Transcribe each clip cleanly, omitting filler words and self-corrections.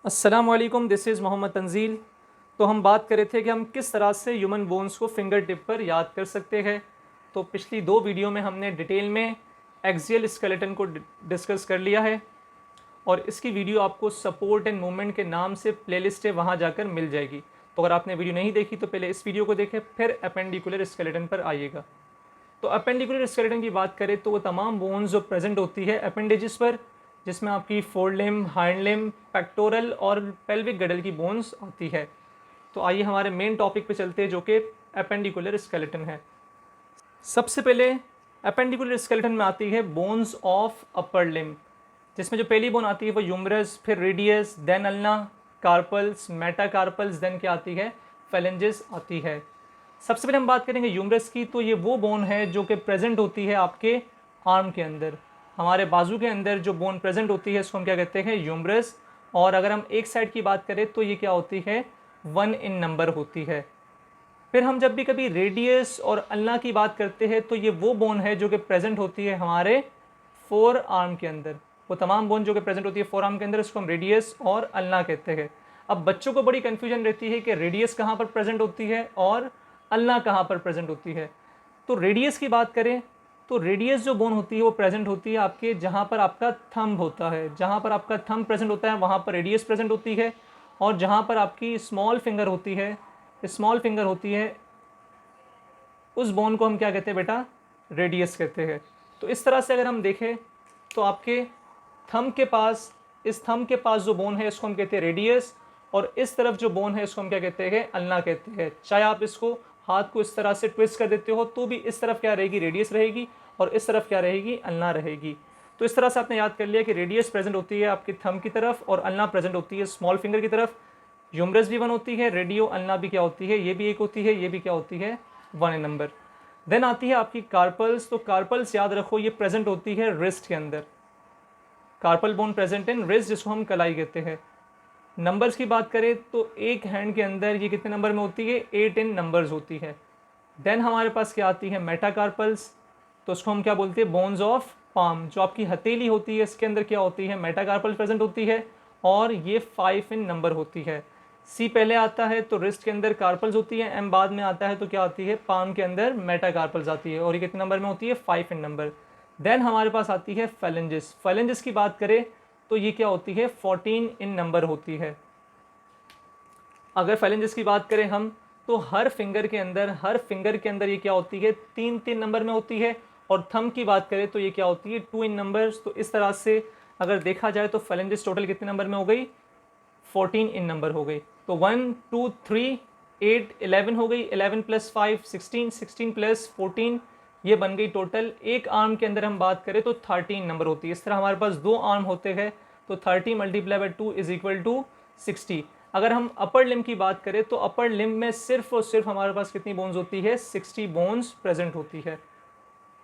अस्सलामुअलैकुम, this is Mohammad Tanzeel. तो हम बात कर रहे थे कि हम किस तरह से ह्यूमन बोन्स को फिंगर टिप पर याद कर सकते हैं। तो पिछली दो वीडियो में हमने डिटेल में एक्सियल स्केलेटन को डिस्कस कर लिया है और इसकी वीडियो आपको सपोर्ट एंड मूवमेंट के नाम से प्लेलिस्ट है, वहाँ जाकर मिल जाएगी। तो अगर आपने वीडियो नहीं देखी तो पहले इस वीडियो को देखें, फिर अपेंडिकुलर स्केलेटन पर आइएगा। तो अपेंडिकुलर स्केलेटन की बात करें तो वो तमाम बोन्स जो प्रेजेंट होती है अपेंडेजेस पर, जिसमें आपकी four limb, hind limb, pectoral और पेल्विक गडल की बोन्स आती है। तो आइए हमारे मेन टॉपिक पे चलते हैं जो कि अपेंडिकुलर स्केलेटन है। सबसे पहले अपेंडिकुलर स्केलेटन में आती है बोन्स ऑफ अपर लिम्ब, जिसमें जो पहली बोन आती है वो यूमरस, फिर radius, then ulna, carpals, metacarpals, then क्या आती है, फेलेंजेस आती है। सबसे पहले हम बात करेंगे यूमरस की। तो ये वो बोन है जो कि प्रेजेंट होती है आपके आर्म के अंदर, हमारे बाजू के अंदर जो बोन प्रेजेंट होती है इसको हम क्या कहते हैं, यूमरस। और अगर हम एक साइड की बात करें तो ये क्या होती है, 1 इन नंबर होती है। फिर हम जब भी कभी रेडियस और अल्ना की बात करते हैं तो ये वो बोन है जो कि प्रेजेंट होती है हमारे फोर आर्म के अंदर। वो तमाम बोन जो कि प्रेजेंट होती है फोर आर्म के अंदर, इसको हम रेडियस और अल्ना कहते हैं। अब बच्चों को बड़ी कन्फ्यूजन रहती है कि रेडियस कहाँ पर प्रेजेंट होती है और अल्ना कहाँ पर प्रेजेंट होती है। तो रेडियस की बात करें तो रेडियस जो बोन होती है वो प्रेजेंट होती है आपके जहाँ पर आपका थंब होता है, जहाँ पर आपका थंब प्रेजेंट होता है वहाँ पर रेडियस प्रेजेंट होती है। और जहाँ पर आपकी स्मॉल फिंगर होती है, स्मॉल फिंगर होती है, उस बोन को हम क्या कहते हैं बेटा, रेडियस कहते हैं। तो इस तरह से अगर हम देखें तो आपके थंब के पास, इस थंब के पास जो बोन है इसको हम कहते हैं रेडियस, और इस तरफ जो बोन है इसको हम क्या कहते हैं, अल्ना कहते हैं। चाहे आप इसको हाथ को इस तरह से ट्विस्ट कर देते हो तो भी इस तरफ क्या रहेगी, रेडियस रहेगी, और इस तरफ क्या रहेगी, अल्ना रहेगी। तो इस तरह से आपने याद कर लिया कि रेडियस प्रेजेंट होती है आपकी थंब की तरफ और अल्ना प्रेजेंट होती है स्मॉल फिंगर की तरफ। ह्यूमरस भी 1 होती है, रेडियो अल्ना भी क्या होती है, ये भी 1 होती है, ये भी क्या होती है, 1 इन नंबर। देन आती है आपकी कार्पल्स। तो कार्पल्स याद रखो ये प्रेजेंट होती है रिस्ट के अंदर, carpal bone present in wrist, जिसको हम कलाई कहते हैं। नंबर्स की बात करें तो एक हैंड के अंदर ये कितने नंबर में होती है, 8 इन नंबर्स होती है। देन हमारे पास क्या आती है, मेटाकार्पल्स। तो उसको हम क्या बोलते हैं, बोन्स ऑफ पाम। जो आपकी हथेली होती है इसके अंदर क्या होती है, मेटाकार्पल प्रेजेंट होती है, और ये 5 इन नंबर होती है। सी पहले आता है तो रिस्ट के अंदर कार्पल्स होती है, एम बाद में आता है तो क्या आती है, पाम के अंदर मेटाकार्पल्स आती है, और ये कितने नंबर में होती है, 5 इन नंबर। देन हमारे पास आती है फेलेंजिस। फेलेंजिस की बात करें तो ये क्या होती है, 14 इन नंबर होती है। अगर फेलेंजिस की बात करें हम तो हर फिंगर के अंदर, हर फिंगर के अंदर ये क्या होती है, 3-3 नंबर में होती है। और थंब की बात करें तो ये क्या होती है, 2 इन नंबर्स। तो इस तरह से अगर देखा जाए तो फेलेंजिस टोटल कितने नंबर में हो गई, 14 इन नंबर हो गई। तो 1 2 3 8 11 हो गई, 11 + 5 16, 16 + 14 ये बन गई टोटल। एक आर्म के अंदर हम बात करें तो 13 नंबर होती है। इस तरह हमारे पास 2 आर्म होते हैं तो 30 × 2 = 60। अगर हम अपर लिम्ब की बात करें तो अपर लिम्ब में सिर्फ और सिर्फ हमारे पास कितनी बोन्स होती है, 60 बोन्स प्रेजेंट होती है।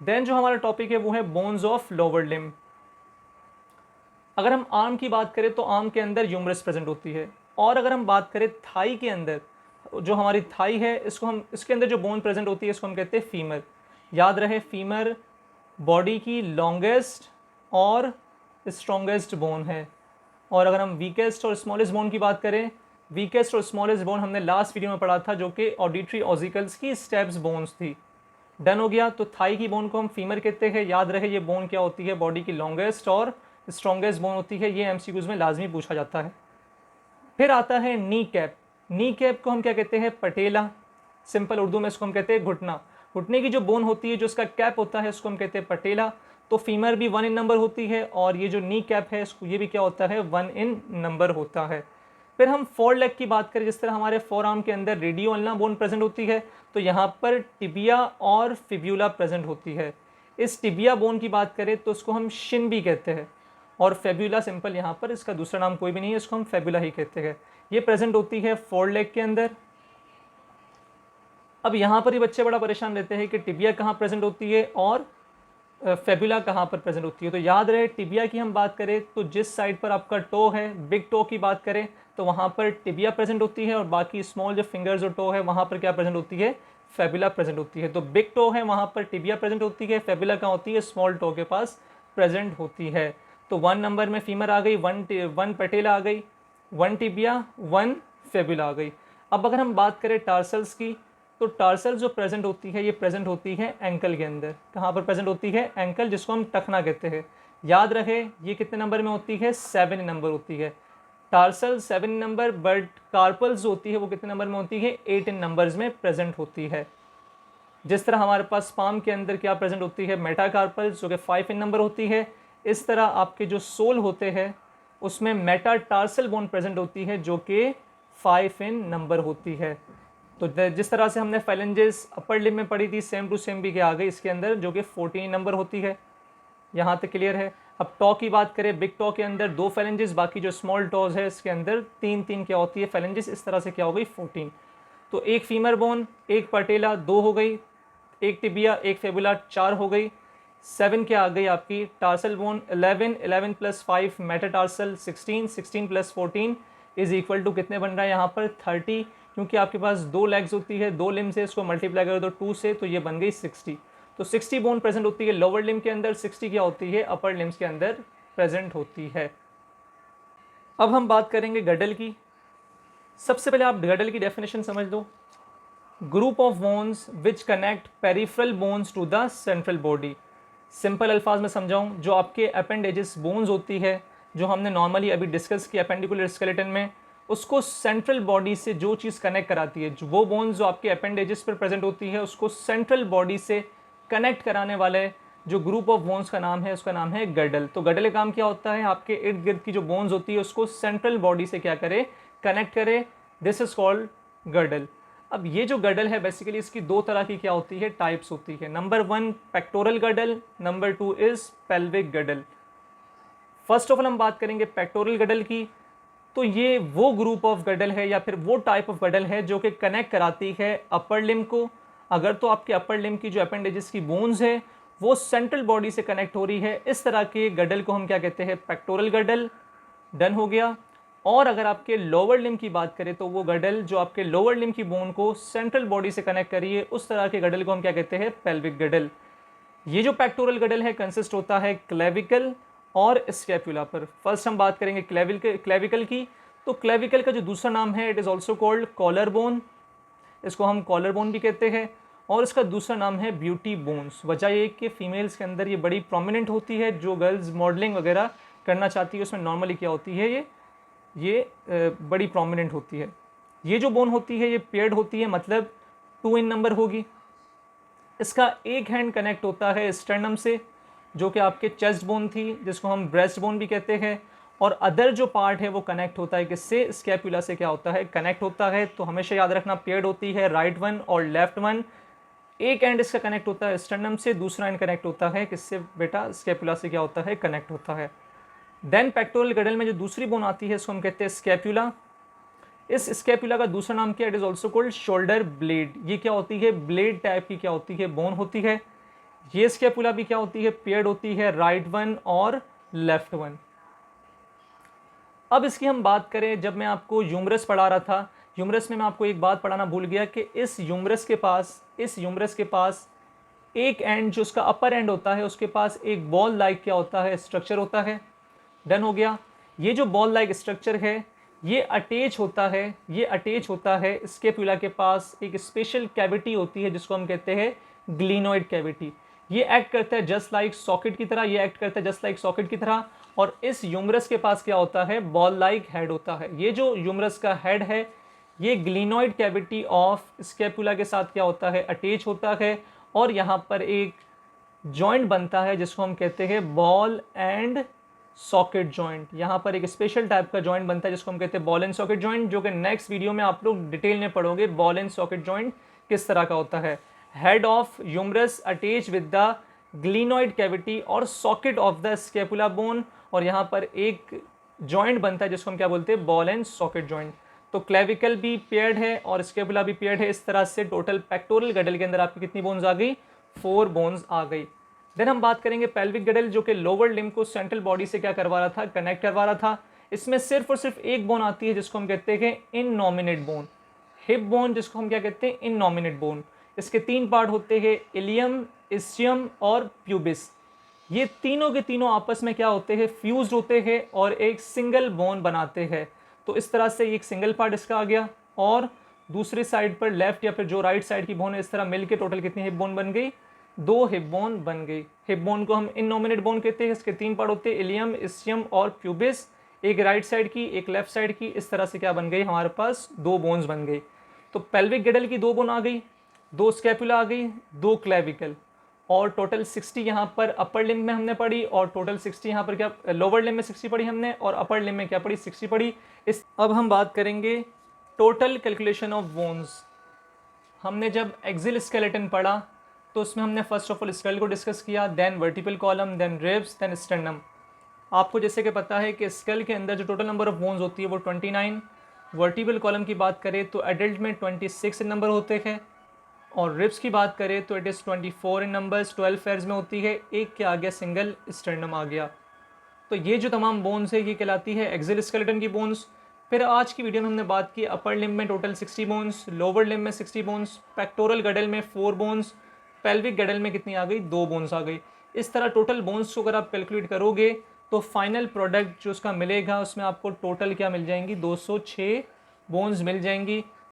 देन जो हमारा टॉपिक है वो है बोन्स ऑफ लोअर लिम्ब। अगर हम आर्म की बात करें तो आर्म के अंदर ह्यूमरस प्रेजेंट होती है। और अगर हम बात करें थाई के अंदर, जो हमारी थाई है इसको हम, इसके अंदर जो बोन प्रेजेंट होती है इसको हम कहते हैं फीमर। याद रहे फीमर बॉडी की लॉन्गेस्ट और स्ट्रॉन्गेस्ट बोन है। और अगर हम वीकेस्ट और स्मॉलेस्ट बोन की बात करें, वीकेस्ट और स्मॉलेस्ट बोन हमने लास्ट वीडियो में पढ़ा था जो कि ऑडिटरी ऑजिकल्स की स्टेप्स बोन्स थी। डन हो गया। तो थाई की बोन को हम फीमर कहते हैं। याद रहे ये बोन क्या होती है, बॉडी की लॉन्गेस्ट और स्ट्रॉन्गेस्ट बोन होती है। ये एमसीक्यूज में लाजमी पूछा जाता है। फिर आता है नी कैप। नी कैप को हम क्या कहते हैं, पटेला। सिंपल उर्दू में इसको हम कहते हैं घुटना। घुटने की जो बोन होती है, जो इसका कैप होता है, उसको हम कहते हैं पटेला। तो फीमर भी 1 इन नंबर होती है, और ये जो नी कैप है इसको, ये भी क्या होता है, 1 इन नंबर होता है। फिर हम फोर लेग की बात करें, जिस तरह हमारे फोर आर्म के अंदर रेडियो अल्ना बोन प्रेजेंट होती है, तो यहाँ पर टिबिया और फिब्यूला प्रेजेंट होती है। इस टिबिया बोन की बात करें तो उसको हम शिन भी कहते हैं, और फेब्यूला सिंपल यहाँ पर इसका दूसरा नाम कोई भी नहीं है, इसको हम फेब्यूला ही कहते हैं। ये प्रेजेंट होती है फोर लेग के अंदर। अब यहाँ पर ही बच्चे बड़ा परेशान रहते हैं कि टिबिया कहाँ प्रेजेंट होती है और फेब्यूला कहाँ पर प्रेजेंट होती है। तो याद रहे टिबिया की हम बात करें तो जिस साइड पर आपका टो है, बिग टो की बात करें तो वहाँ पर टिबिया प्रेजेंट होती है, और बाकी स्मॉल जो फिंगर्स और टो है वहाँ पर क्या प्रेजेंट होती है, फेब्यूला प्रेजेंट होती है। तो बिग टो है वहाँ पर टिबिया प्रेजेंट होती है, फेब्यूला कहाँ होती है, स्मॉल टो के पास प्रेजेंट होती है। तो 1 नंबर में फीमर आ गई, 1 पटेला आ गई। 1 टिबिया 1 फिबुला आ गई। अब अगर हम बात करें टार्सल्स की, तो टार्सल जो प्रेजेंट होती है ये प्रेजेंट होती है एंकल के अंदर। कहाँ पर प्रेजेंट होती है? एंकल, जिसको हम टखना कहते हैं। याद रहे ये कितने नंबर में होती है? 7 नंबर होती है टार्सल, 7 नंबर। बट कार्पल्स जो होती है वो कितने नंबर में होती है? 8 नंबर्स में प्रेजेंट होती है। जिस तरह हमारे पास पाम के अंदर क्या प्रेजेंट होती है? मेटाकार्पल्स, जो कि 5 नंबर होती है। इस तरह आपके जो सोल होते हैं उसमें मेटाटार्सल बोन प्रेजेंट होती है जो कि 5 नंबर होती है। तो जिस तरह से हमने फेलेंजेस अपर लिम में पढ़ी थी, सेम टू सेम भी क्या आ गई इसके अंदर, जो कि 14 नंबर होती है। यहाँ तक क्लियर है। अब टॉ की बात करें, बिग टॉ के अंदर 2 फेलेंजेस, बाकी जो स्मॉल टॉज है इसके अंदर 3 क्या होती है फेलेंजेस। इस तरह से क्या हो गई? 14। तो एक फीमर बोन, एक पर्टेला 2 हो गई, एक टिबिया, एक फेबुला 4 हो गई। 7 क्या आ गई आपकी? Tarsal bone 11, 11 + 5 metatarsal 16, 16 + 14 is equal to कितने बन रहा है यहाँ पर? 30। क्योंकि आपके पास 2 लेग्स होती है, 2 लिम्ब से इसको मल्टीप्लाई करो तो 2 से, तो ये बन गई 60। तो 60 बोन प्रेजेंट होती है लोअर लिम्ब के अंदर, 60 क्या होती है? अपर लिम्स के अंदर प्रेजेंट होती है। अब हम बात करेंगे गडल की। सबसे पहले आप गडल की डेफिनेशन समझ दो। Group of bones which connect peripheral bones to the central body. Simple अल्फाज में समझाऊं, जो आपके अपेंडेजेस बोन्स होती है, जो हमने नॉर्मली अभी डिस्कस की अपेंडिकुलर स्केलेटन में, उसको सेंट्रल बॉडी से जो चीज़ कनेक्ट कराती है, वो बोन्स जो आपके अपेंडेजेस पर प्रेजेंट होती है, उसको सेंट्रल बॉडी से कनेक्ट कराने वाले जो ग्रुप ऑफ बोन्स का नाम है, उसका नाम है गडल। तो गडल का काम क्या होता है? आपके इर्द गिर्द की जो बोन्स होती है उसको सेंट्रल बॉडी से क्या करे? कनेक्ट करे। This is called गडल। अब ये जो गडल है बेसिकली इसकी 2 तरह की क्या होती है? टाइप्स होती है। Number 1 pectoral गडल, number 2 is pelvic गडल। First of all हम बात करेंगे पेक्टोरल गडल की। तो ये वो ग्रुप ऑफ गडल है या फिर वो टाइप ऑफ गडल है जो कि कनेक्ट कराती है अपर लिम्ब को। अगर तो आपके अपर लिम्ब की जो अपेंडेजेस की बोन्स है वो सेंट्रल बॉडी से कनेक्ट हो रही है, इस तरह के गडल को हम क्या कहते हैं? पेक्टोरल गडल। डन हो गया। और अगर आपके लोअर लिम्ब की बात करें तो वो गडल जो आपके लोअर लिम्ब की बोन को सेंट्रल बॉडी से कनेक्ट करिए, उस तरह के गडल को हम क्या कहते हैं? पेल्विक गडल। ये जो पेक्टोरल गडल है कंसिस्ट होता है क्लेविकल और स्कैपुला पर। फर्स्ट हम बात करेंगे क्लेविकल की। तो क्लेविकल का जो दूसरा नाम है it is also called collar bone, इसको हम कॉलर बोन भी कहते हैं। और इसका दूसरा नाम है ब्यूटी बोन्स। वजह ये कि फीमेल्स के अंदर ये बड़ी प्रोमिनेंट होती है, जो गर्ल्स मॉडलिंग वगैरह करना चाहती है उसमें नॉर्मली क्या होती है, ये बड़ी प्रोमिनेंट होती है। ये जो बोन होती है ये पेयर्ड होती है, मतलब 2 इन नंबर होगी। इसका एक हैंड कनेक्ट होता है स्टर्नम से, जो कि आपके चेस्ट बोन थी, जिसको हम ब्रेस्ट बोन भी कहते हैं। और अदर जो पार्ट है वो कनेक्ट होता है किससे? स्कैपुला से क्या होता है? कनेक्ट होता है। तो हमेशा याद रखना पेयर्ड होती है, राइट वन और लेफ्ट वन। एक एंड इसका कनेक्ट होता है स्टर्नम से, दूसरा एंड कनेक्ट होता है किससे बेटा? स्कैपुला से क्या होता है? कनेक्ट होता है। देन पेक्टोरल गडल में जो दूसरी बोन आती है इसको हम कहते हैं स्कैपुला। इस स्कैपुला का दूसरा नाम क्या? It is also called shoulder blade. ये क्या होती है? ब्लेड टाइप की क्या होती है? बोन होती है। ये स्कैपुला भी क्या होती है? पेयर्ड होती है, राइट वन और लेफ्ट वन। अब इसकी हम बात करें, जब मैं आपको यूमरस पढ़ा रहा था, यूमरस में मैं आपको एक बात पढ़ाना भूल गया कि इस यूमरस के पास एक एंड जो उसका अपर एंड होता है उसके पास एक बॉल लाइक क्या होता है? स्ट्रक्चर होता है। डन हो गया। ये जो बॉल लाइक स्ट्रक्चर है ये अटैच होता है स्कैपुला के पास एक स्पेशल कैविटी होती है जिसको हम कहते हैं ग्लिनोइड कैविटी। ये एक्ट करता है जस्ट लाइक सॉकेट की तरह, और इस यूमरस के पास क्या होता है? बॉल लाइक हेड होता है। ये जो यूमरस का हेड है ये ग्लिनोइड कैविटी ऑफ स्कैपुला के साथ क्या होता है? अटैच होता है। और यहाँ पर एक जॉइंट बनता है जिसको हम कहते हैं बॉल एंड सॉकेट जॉइंट। यहाँ पर एक स्पेशल टाइप का जॉइंट बनता है जिसको हम कहते हैं बॉल एंड सॉकेट जॉइंट, जो कि नेक्स्ट वीडियो में आप लोग डिटेल में पढ़ोगे बॉल एंड सॉकेट जॉइंट किस तरह का होता है। Head of humerus attach with the glenoid cavity और socket of the scapula bone, और यहाँ पर एक जॉइंट बनता है जिसको हम क्या बोलते हैं? Ball and socket joint. तो क्लेविकल भी पेयर्ड है और स्कैपुला भी पेयर्ड है। इस तरह से टोटल पेक्टोरल गडल के अंदर आपकी कितनी बोन्स आ गई? 4 बोन्स आ गई। देन हम बात करेंगे पेल्विक गडल, जो कि लोअर लिम्ब को सेंट्रल बॉडी से क्या करवा रहा था? कनेक्ट करवा रहा था। इसमें सिर्फ और सिर्फ एक बोन आती है जिसको हम कहते हैं इननॉमिनेट बोन, हिप बोन, जिसको हम क्या कहते हैं? इननॉमिनेट बोन। इसके 3 पार्ट होते हैं, इलियम, इस्चियम और प्यूबिस। ये तीनों के तीनों आपस में क्या होते हैं? फ्यूज्ड होते हैं और एक सिंगल बोन बनाते हैं। तो इस तरह से एक सिंगल पार्ट इसका आ गया, और दूसरी साइड पर लेफ्ट या फिर जो राइट साइड की बोन है इस तरह मिलके टोटल कितनी हिप बोन बन गई, 2 हिप बोन बन गई। हिप बोन को हम इननोमिनेट बोन कहते हैं। इसके 3 पार्ट होते हैं, इलियम, इस्चियम और प्यूबिस। एक राइट साइड की, एक लेफ्ट साइड की, इस तरह से क्या बन गई, हमारे पास 2 बोन्स बन गई। तो पेल्विक गिडल की 2 बोन आ गई, 2 स्कैपुला आ गई, 2 क्लेविकल, और टोटल 60 यहाँ पर अपर लिम्ब में हमने पढ़ी, और टोटल 60 यहाँ पर क्या, लोअर लिम्ब में 60 पढ़ी हमने, और अपर लिम्ब में क्या पढ़ी, 60 पढ़ी। इस अब हम बात करेंगे टोटल कैलकुलेशन ऑफ बोन्स। हमने जब एक्सियल स्केलेटन पढ़ा तो उसमें हमने फर्स्ट ऑफ ऑल स्कल को डिस्कस किया, then vertical column, then ribs, then sternum. आपको जैसे कि पता है कि स्कल के अंदर जो टोटल नंबर ऑफ बोन्स होती है वो 29। वर्टिकल कॉलम की बात करें तो एडल्ट में 26 नंबर होते हैं, और रिब्स की बात करें तो it is 24 in numbers, 12 pairs में होती है। एक क्या आ गया, सिंगल स्टर्नम आ गया। तो ये जो तमाम बोन्स है ये कहलाती है एक्सियल स्केलेटन की बोन्स। फिर आज की वीडियो में हमने बात की अपर लिम्ब में टोटल 60 बोन्स, लोअर लिम्ब में 60 बोन्स, पेक्टोरल गडल में 4 बोन्स, पेल्विक गडल में कितनी आ गई, 2 बोन्स आ गई। इस तरह टोटल बोन्स को अगर आप कैलकुलेट करोगे तो फाइनल प्रोडक्ट जो उसका मिलेगा उसमें आपको टोटल क्या मिल जाएंगी, 206 बोन्स मिल जाएंगी।